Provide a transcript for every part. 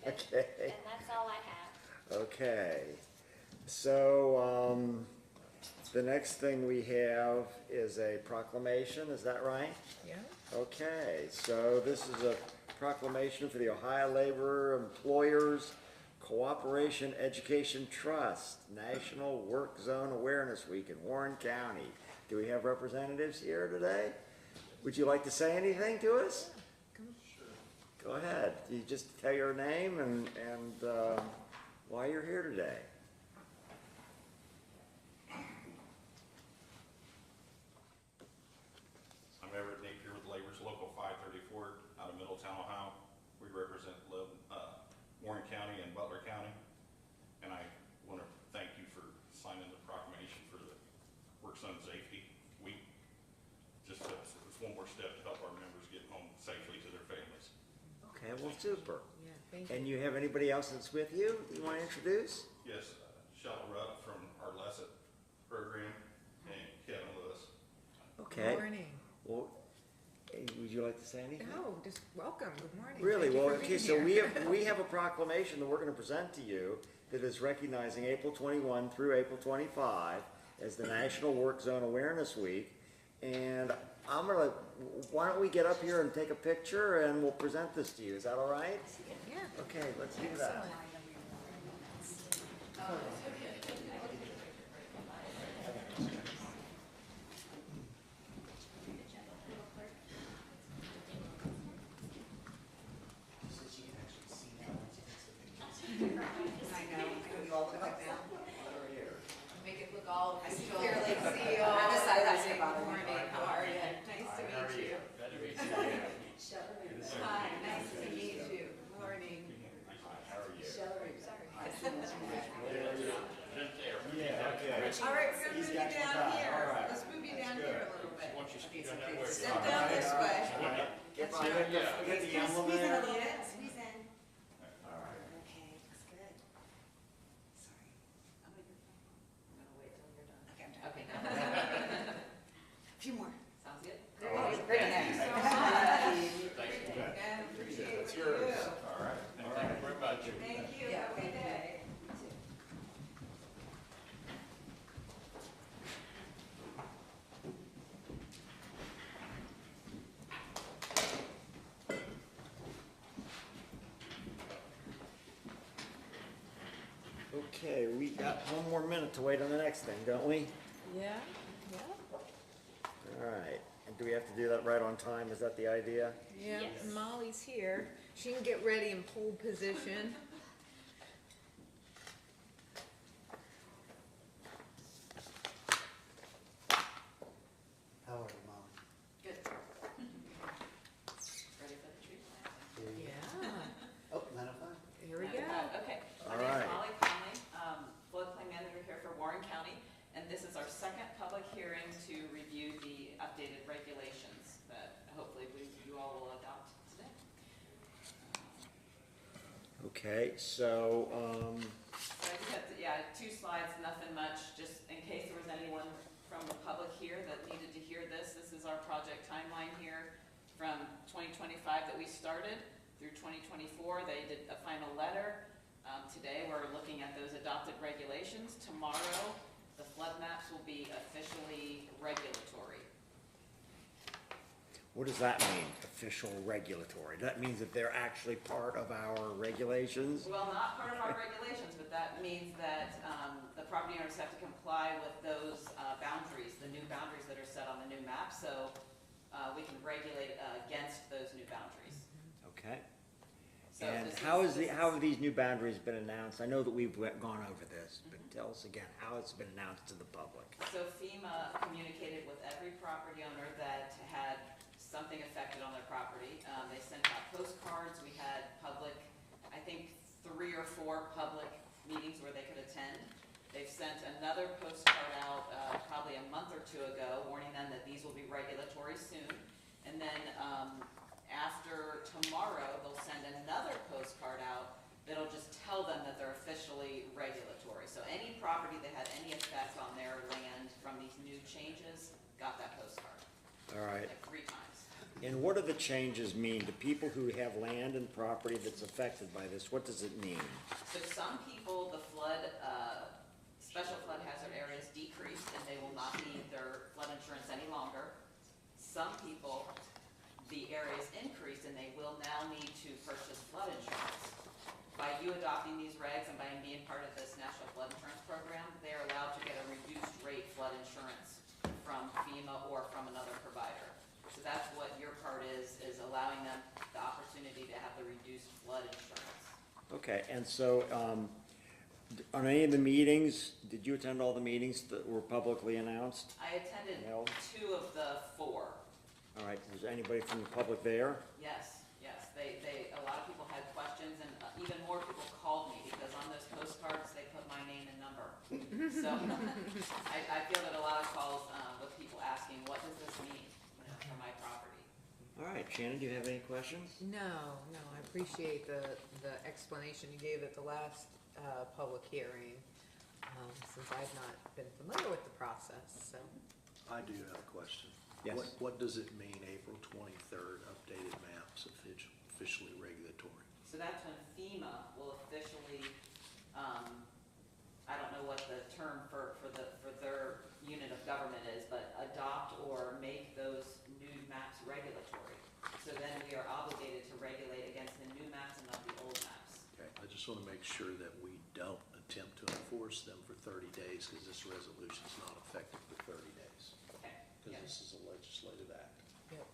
Okay, And that's all I have. okay. So, the next thing we have is a proclamation, is that right? Yeah. Okay, so this is a proclamation for the Ohio Labor Employers Cooperation Education Trust, National Work Zone Awareness Week in Warren County. Do we have representatives here today? Would you like to say anything to us? Go ahead. You just tell your name and why you're here today. I'm Everett Napier with Labor's Local 534 out of Middletown, Ohio. We represent Warren County and Butler County. And I want to thank you for signing the proclamation for the Work Zone Safety Week. Just it's one more step to help our members get home safely to their families. Okay, well, super. Yeah, thank you. And you have anybody else that's with you that you want to introduce? Yes, Shella Rupp from our LESSIT program and Kevin Lewis. Okay. Morning. Well, would you like to say anything? No, just welcome. Good morning. Really? Thank you Well, for okay, being so here. we have a proclamation that we're gonna present to you that is recognizing April 21 through April 25 as the National Work Zone Awareness Week. And why don't we get up here and take a picture and we'll present this to you. Is that all right? Yeah. Okay, let's do that. Excellent. I know, you all look like that. Make it look all official. You're like CEO. I'm just excited about it. Morning, how are you? Nice to meet you. Hi, nice to meet you. Morning. Sorry. All right, we're gonna move you down here. Let's move you down here a little bit. Step down this way. Get the emblem Squeeze in a there. little bit, squeeze in. All right. Okay, looks good. Sorry. I'm gonna wait till you're done. Okay, I'm done. A few more. Sounds good. Oh, very nice. It's yours. All right. Thank you very much. Thank you. Have a good day. Okay, we got one more minute to wait on the next thing, don't we? Yeah. Yeah. All right. And do we have to do that right on time? Is that the idea? Yeah. Yes. Molly's here. She can get ready in pole position. How are you, Molly? Good. Ready for the tree planting? Here you Yeah. go. Oh, 9:05. Here we go. Okay, my All name right. is Molly Conley, floodplain manager here for Warren County, and this is our second public hearing to review the updated regulations that hopefully you all will adopt today. Okay, so, So I just have, two slides, nothing much, just in case there was anyone from the public here that needed to hear this. This is our project timeline here from 2025 that we started through 2024. They did a final letter. Today, we're looking at those adopted regulations. Tomorrow, the flood maps will be officially regulatory. what does that mean, official regulatory? That means that they're actually part of our regulations? Well, not part of our regulations, but that means that the property owners have to comply with those boundaries, the new boundaries that are set on the new map, so we can regulate against those new boundaries. Okay. So And this how is- how have these new boundaries been announced? I know that we've gone over this, but tell us again, how it's been announced to the public. So FEMA communicated with every property owner that had something affected on their property. They sent out postcards. We had public, I think 3 or 4 public meetings where they could attend. They've sent another postcard out probably a month or 2 ago, warning them that these will be regulatory soon. And then after tomorrow, they'll send another postcard out that'll just tell them that they're officially regulatory. So any property that had any effect on their land from these new changes got that postcard, All right. like 3 times. And what do the changes mean to people who have land and property that's affected by this? What does it mean? So some people, the flood, special flood hazard areas decreased and they will not need their flood insurance any longer. Some people, the areas increased and they will now need to purchase flood insurance. By you adopting these regs and by being part of this National Flood Insurance Program, they are allowed to get a reduced rate flood insurance from FEMA or from another provider. So that's what your part is allowing them the opportunity to have the reduced flood insurance. Okay, and so, on any of the meetings, did you attend all the meetings that were publicly announced? I attended No. 2 of the 4. All right, was anybody from the public there? Yes, a lot of people had questions and even more people called me because on those postcards, they put my name and number. So I feel that a lot of calls with people asking, what does this mean, for my property? All right, Shannon, do you have any questions? No, I appreciate the explanation you gave at the last, public hearing, since I've not been familiar with the process, so. I do have a question. Yes. What does it mean, April 23rd, updated maps, officially regulatory? So that's when FEMA will officially, I don't know what the term for their unit of government is, but adopt or make those new maps regulatory. So then we are obligated to regulate against the new maps and not the old maps. Okay, I just want to make sure that we don't attempt to enforce them for 30 days because this resolution is not effective for 30 days. Okay. Because Yep. this is a legislative act. Yep.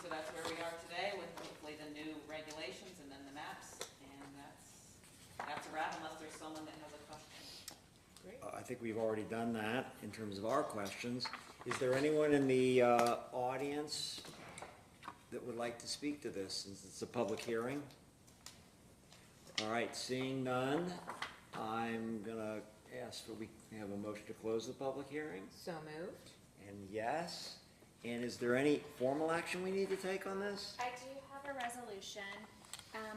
So that's where we are today with hopefully the new regulations and then the maps, and that's a wrap unless there's someone that has a question. Great. I think we've already done that in terms of our questions. Is there anyone in the audience that would like to speak to this, since it's a public hearing? All right, seeing none, I'm gonna ask that we have a motion to close the public hearing. So moved? And yes, and is there any formal action we need to take on this? I do have a resolution.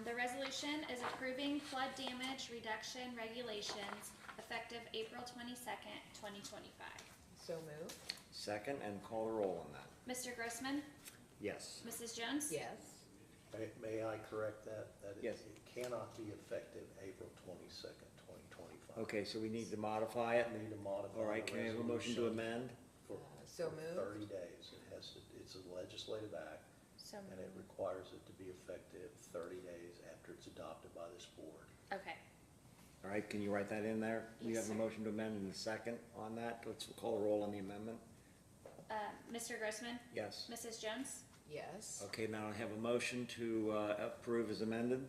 The resolution is approving flood damage reduction regulations effective April 22nd, 2025. So moved? Second, and call the roll on that. Mr. Grossman? Yes. Mrs. Jones? Yes. May I correct that? That Yes. it cannot be effective April 22nd, 2025. Okay, so we need to modify it. Need to modify All right, the can I have a motion to resolution amend? For So for moved. 30 days. It's a legislative act, So and it requires it to be effective 30 days after it's adopted by this board. Okay. All right, can you write that in there? We Yes, have a sir. motion to amend in a second on that. Let's call a roll on the amendment. Mr. Grossman? Yes. Mrs. Jones? Yes. Okay, now I have a motion to approve as amended.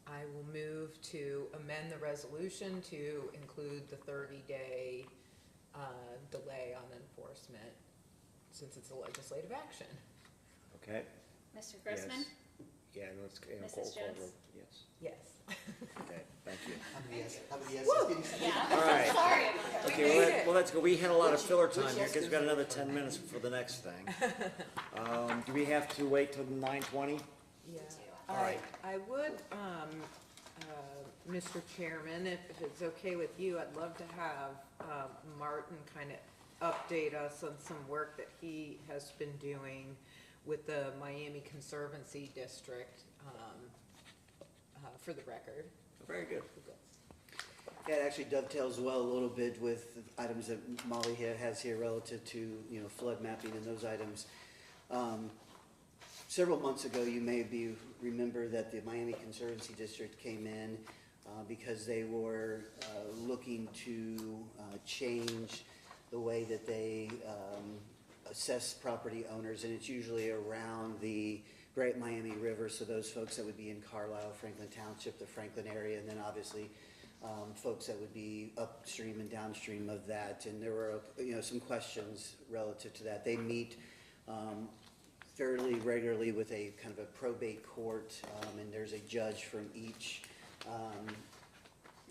I will move to amend the resolution to include the 30-day delay on enforcement, since it's a legislative action. Okay? Mr. Grossman? Yeah, let's, Mrs. call Jones? roll. Yes, Yes. okay, thank you. How many yeses did you say? Yeah. All right. Sorry about that. Okay, made it. well, let's go. We had a lot of filler Which time here, because we've got yes another is it? 10 minutes for the next thing. Do we have to wait till 9:20? Yeah. All right. I would, Mr. Chairman, if it's okay with you, I'd love to have Martin kind of update us on some work that he has been doing with the Miami Conservancy District, for the record. Very good. Yeah, it actually dovetails well a little bit with the items that Molly has here relative to, flood mapping and those items. Several months ago, you may remember that the Miami Conservancy District came in because they were looking to change the way that they assess property owners, and it's usually around the Great Miami River, so those folks that would be in Carlisle, Franklin Township, the Franklin area, and then obviously folks that would be upstream and downstream of that. And there were, some questions relative to that. They meet fairly regularly with a kind of a probate court, and there's a judge from each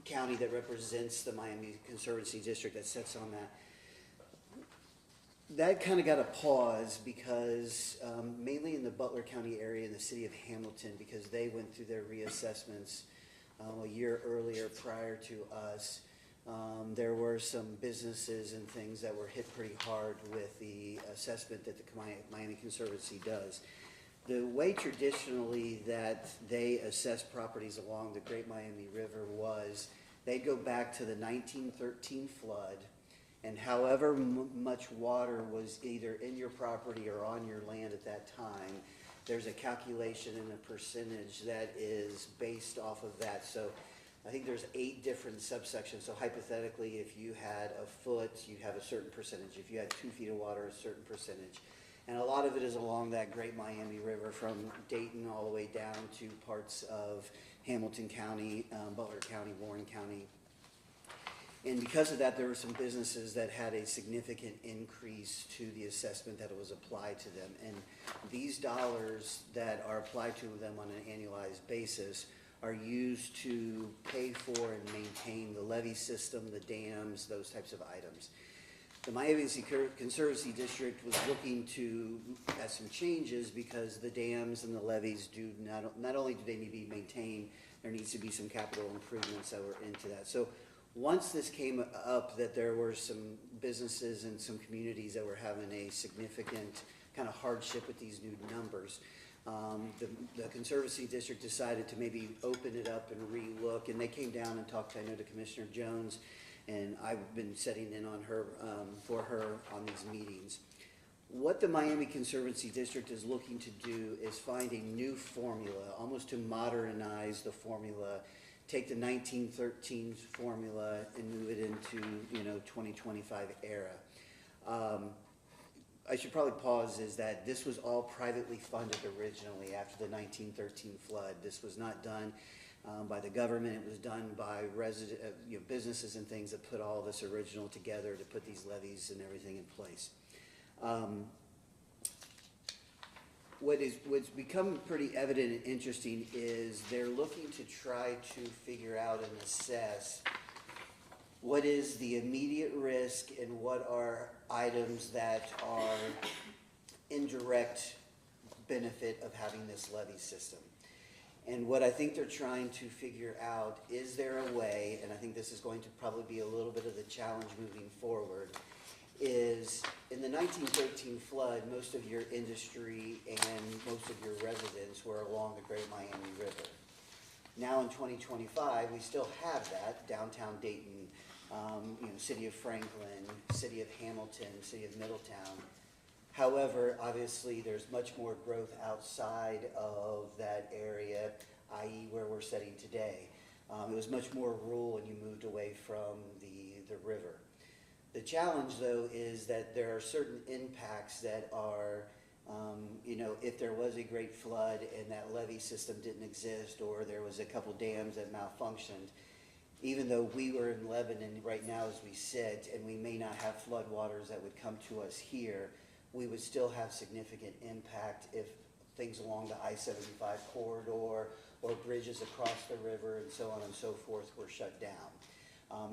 county that represents the Miami Conservancy District that sits on that. That kind of got a pause because mainly in the Butler County area in the city of Hamilton, because they went through their reassessments a year earlier prior to us. There were some businesses and things that were hit pretty hard with the assessment that the Miami Conservancy does. The way traditionally that they assess properties along the Great Miami River was they'd go back to the 1913 flood, and however much water was either in your property or on your land at that time, there's a calculation and a percentage that is based off of that. So I think there's 8 different subsections. So hypothetically, if you had a foot, you'd have a certain percentage. If you had 2 feet of water, a certain percentage. And a lot of it is along that Great Miami River from Dayton all the way down to parts of Hamilton County, Butler County, Warren County. And because of that, there were some businesses that had a significant increase to the assessment that was applied to them. And these dollars that are applied to them on an annualized basis are used to pay for and maintain the levee system, the dams, those types of items. The Miami Conservancy District was looking to add some changes because the dams and the levees do not only do they need to be maintained, there needs to be some capital improvements that were into that. So once this came up that there were some businesses and some communities that were having a significant kind of hardship with these new numbers, the Conservancy District decided to maybe open it up and re-look, and they came down and talked, I know, to Commissioner Jones, and I've been sitting in on her, for her on these meetings. What the Miami Conservancy District is looking to do is find a new formula, almost to modernize the formula, take the 1913 formula and move it into, 2025 era. I should probably pause is that this was all privately funded originally after the 1913 flood. This was not done by the government. It was done by businesses and things that put all this original together to put these levees and everything in place. What's become pretty evident and interesting is they're looking to try to figure out and assess what is the immediate risk and what are items that are indirect benefit of having this levee system. And what I think they're trying to figure out, is there a way, and I think this is going to probably be a little bit of the challenge moving forward, is in the 1913 flood, most of your industry and most of your residents were along the Great Miami River. Now in 2025, we still have that, downtown Dayton, city of Franklin, city of Hamilton, city of Middletown. However, obviously, there's much more growth outside of that area, i.e. where we're sitting today. It was much more rural and you moved away from the river. The challenge, though, is that there are certain impacts that are, if there was a great flood and that levee system didn't exist, or there was a couple dams that malfunctioned, even though we were in Lebanon right now as we sit, and we may not have floodwaters that would come to us here, we would still have significant impact if things along the I-75 corridor or bridges across the river and so on and so forth were shut down.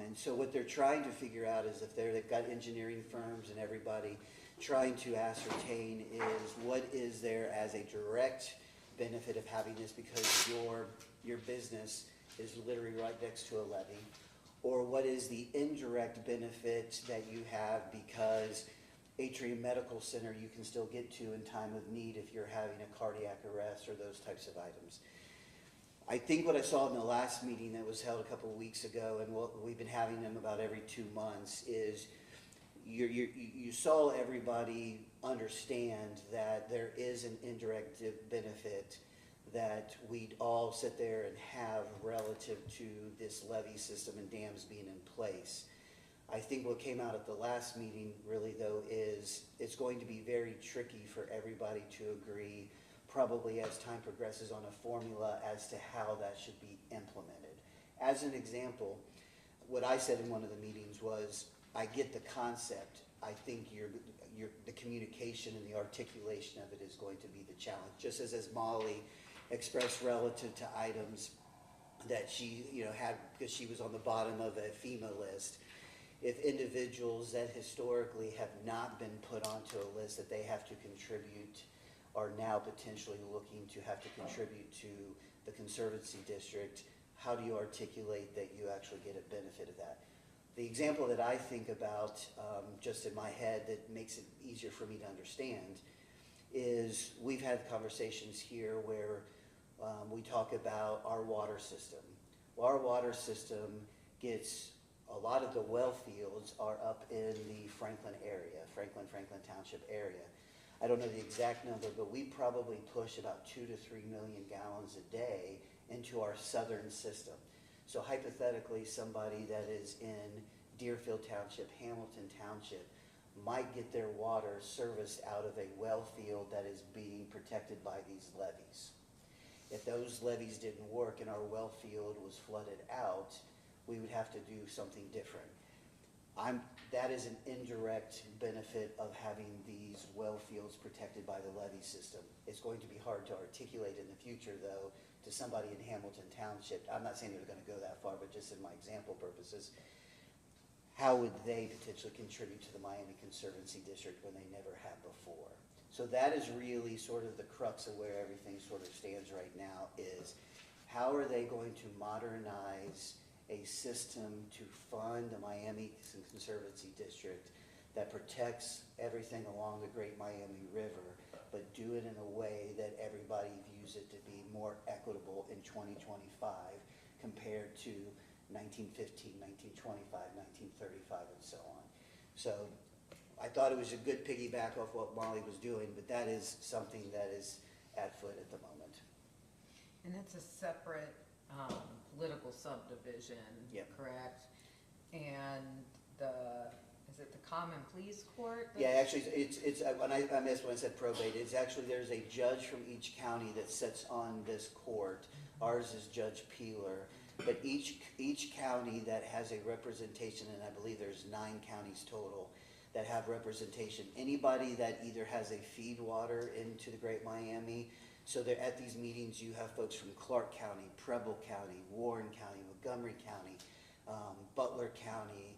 And so what they're trying to figure out is if they've got engineering firms and everybody trying to ascertain is what is there as a direct benefit of having this because your business is literally right next to a levee, or what is the indirect benefit that you have because Atrium Medical Center you can still get to in time of need if you're having a cardiac arrest or those types of items. I think what I saw in the last meeting that was held a couple of weeks ago, and what we've been having them about every 2 months, is you saw everybody understand that there is an indirect benefit that we'd all sit there and have relative to this levee system and dams being in place. I think what came out at the last meeting really though is it's going to be very tricky for everybody to agree probably as time progresses on a formula as to how that should be implemented. As an example, what I said in one of the meetings was, I get the concept. I think the communication and the articulation of it is going to be the challenge. Just as Molly expressed relative to items that she had because she was on the bottom of a FEMA list. If individuals that historically have not been put onto a list that they have to contribute are now potentially looking to have to contribute to the Conservancy District, how do you articulate that you actually get a benefit of that? The example that I think about, just in my head, that makes it easier for me to understand, is we've had conversations here where we talk about our water system. Well, our water system gets, a lot of the well fields are up in the Franklin area, Franklin Township area. I don't know the exact number, but we probably push about 2 to 3 million gallons a day into our southern system. So hypothetically, somebody that is in Deerfield Township, Hamilton Township, might get their water serviced out of a well field that is being protected by these levees. If those levees didn't work and our well field was flooded out, we would have to do something different. That is an indirect benefit of having these well fields protected by the levee system. It's going to be hard to articulate in the future, though, to somebody in Hamilton Township. I'm not saying they're going to go that far, but just in my example purposes, how would they potentially contribute to the Miami Conservancy District when they never have before? So that is really sort of the crux of where everything sort of stands right now, is how are they going to modernize a system to fund the Miami Conservancy District that protects everything along the Great Miami River, but do it in a way that everybody views it to be more equitable in 2025 compared to 1915, 1925, 1935, and so on. So I thought it was a good piggyback off what Molly was doing, but that is something that is at foot at the moment. And it's a separate political subdivision, Yep. correct? And is it the Common Pleas Court? Yeah, actually, it's when I missed when I said probate, it's actually, there's a judge from each county that sits on this court. Ours is Judge Peeler, but each county that has a representation, and I believe there's 9 counties total that have representation. Anybody that either has a feed water into the Great Miami, so that at these meetings you have folks from Clark County, Preble County, Warren County, Montgomery County, Butler County,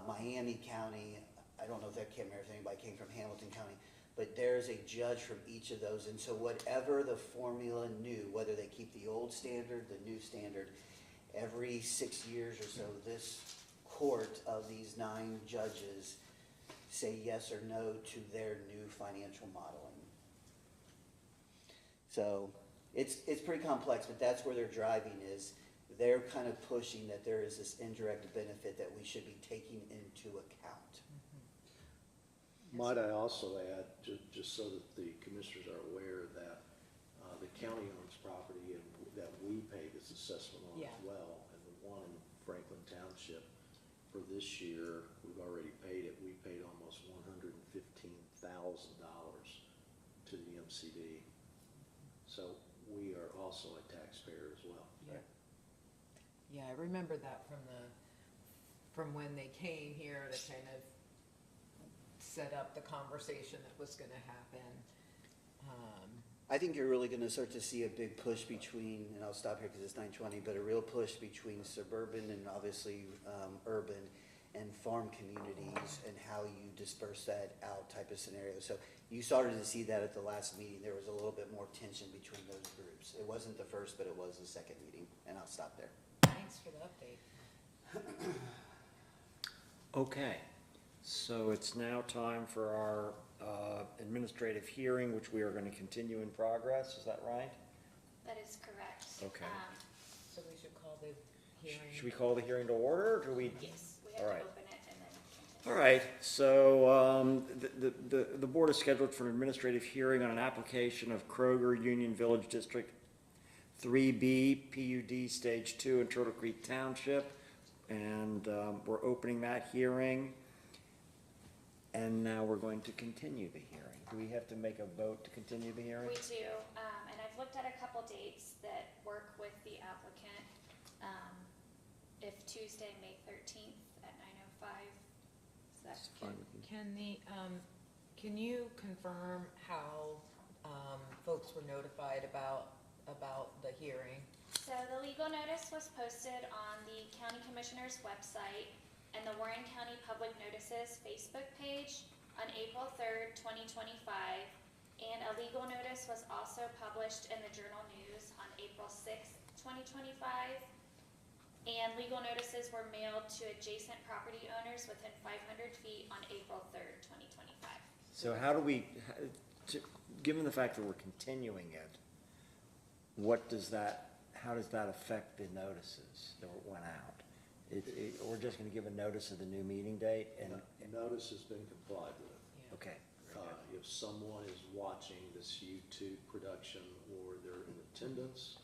Miami County. I don't know if anybody came from Hamilton County, but there's a judge from each of those. And so whatever the formula new, whether they keep the old standard, the new standard, every 6 years or so, this court of these 9 judges say yes or no to their new financial modeling. So it's pretty complex, but that's where they're driving is. They're kind of pushing that there is this indirect benefit that we should be taking into account. Might I also add, just so that the commissioners are aware, that the county owns property and that we pay this assessment on as well. And the one in Franklin Township for this year, we've already paid it. We paid almost $115,000 to the MCD. So we are also a taxpayer as well. Yeah. Yeah, I remember that from when they came here to kind of set up the conversation that was gonna happen. I think you're really gonna start to see a big push between, and I'll stop here because it's 9:20, but a real push between suburban and obviously urban and farm communities and how you disperse that out type of scenario. So you started to see that at the last meeting. There was a little bit more tension between those groups. It wasn't the first, but it was the second meeting, and I'll stop there. Thanks for the update. Okay, so it's now time for our administrative hearing, which we are going to continue in progress. Is that right? That is correct. Okay. So we should call the hearing. Should we call the hearing to order, or do we? Yes, we have All to right. open it and then continue. All right, so the board is scheduled for an administrative hearing on an application of Kroger Union Village District 3B PUD Stage 2 in Turtle Creek Township. And we're opening that hearing. And now we're going to continue the hearing. Do we have to make a vote to continue the hearing? We do, and I've looked at a couple dates that work with the applicant. If Tuesday, May 13th at 9:05, is that That's fine with me. Can you confirm how folks were notified about the hearing? So the legal notice was posted on the county commissioner's website and the Warren County Public Notices Facebook page on April 3rd, 2025. And a legal notice was also published in the Journal News on April 6th, 2025. And legal notices were mailed to adjacent property owners within 500 feet on April 3rd, 2025. So how do we, given the fact that we're continuing it, how does that affect the notices that went out? We're just gonna give a notice of the new meeting date and, Notice has been complied with. okay. very good. If someone is watching this YouTube production or they're in attendance,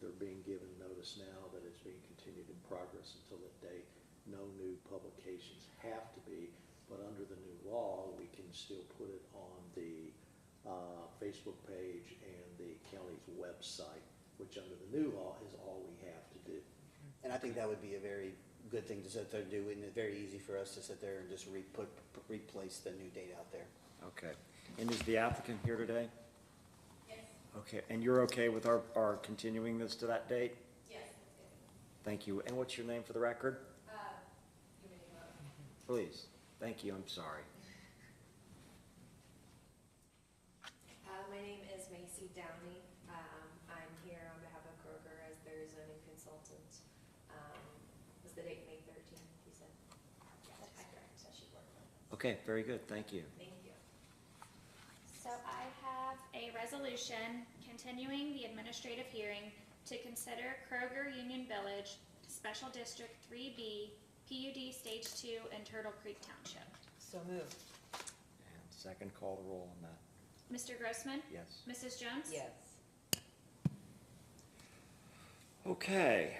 they're being given notice now that it's being continued in progress until that date. No new publications have to be, but under the new law, we can still put it on the Facebook page and the county's website, which under the new law is all we have to do. And I think that would be a very good thing to sit there and do, and it's very easy for us to sit there and just replace the new date out there. Okay. And is the applicant here today? Yes. Okay, and you're okay with our continuing this to that date? Yes. Thank you. And what's your name for the record? Give me a moment. Please. Thank you, I'm sorry. My name is Macy Downey. I'm here on behalf of Kroger as their zoning consultant. Was the date May 13th, you said? Yes, that's correct. That should work. Okay, very good, thank you. Thank you. So I have a resolution continuing the administrative hearing to consider Kroger Union Village, Special District 3B, PUD Stage 2 in Turtle Creek Township. So moved. And second, call the roll on that. Mr. Grossman? Yes. Mrs. Jones? Yes. Okay,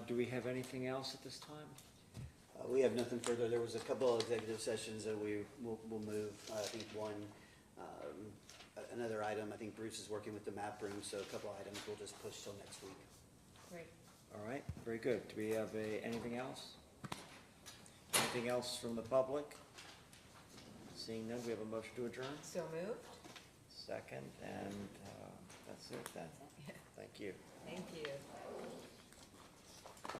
do we have anything else at this time? We have nothing further. There was a couple of executive sessions that we'll move. I think one, another item, I think Bruce is working with the map room, so a couple items we'll just push till next week. Great. All right, very good. Do we have anything else? Anything else from the public? Seeing none, we have a motion to adjourn? So moved? Second, and that's it then. Thank you.